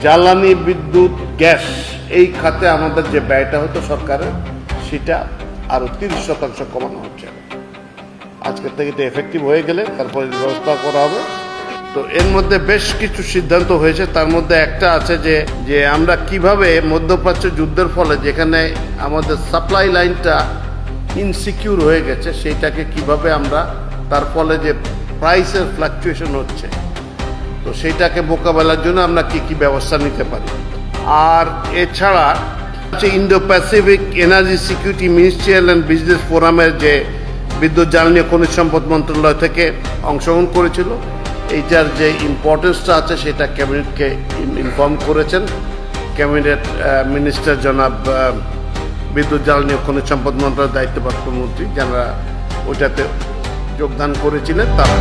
জ্বালানি, বিদ্যুৎ, গ্যাস এই খাতে আমাদের যে ব্যয়টা হতো সরকারের, সেটা আরো 30% কমানো হচ্ছে। আজকের থেকে এটা এফেক্টিভ হয়ে গেলে তারপরে ব্যবস্থা করা হবে। তো এর মধ্যে বেশ কিছু সিদ্ধান্ত হয়েছে। তার মধ্যে একটা আছে যে আমরা কিভাবে মধ্যপ্রাচ্য যুদ্ধের ফলে যেখানে আমাদের সাপ্লাই লাইনটা ইনসিকিউর হয়ে গেছে, সেইটাকে কিভাবে আমরা, তার ফলে যে প্রাইসের ফ্লাকচুয়েশন হচ্ছে, তো সেইটাকে মোকাবেলার জন্য আমরা কি কি ব্যবস্থা নিতে পারি। আর এছাড়া হচ্ছে Indo Pacific energy security ministerial and business ফোরামের যে বিদ্যুৎ জ্বালানি ও খনিজ সম্পদ মন্ত্রণালয় থেকে অংশগ্রহণ করেছিল, এইটার যে ইম্পর্টেন্সটা আছে সেটা ক্যাবিনেটকে ইনফর্ম করেছেন। ক্যাবিনেট মিনিস্টার জনাব বিদ্যুৎ জ্বালানি ও খনিজ সম্পদ মন্ত্রণালয়ের দায়িত্বপ্রাপ্ত মন্ত্রী যারা ওইটাতে যোগদান করেছিলেন তারা।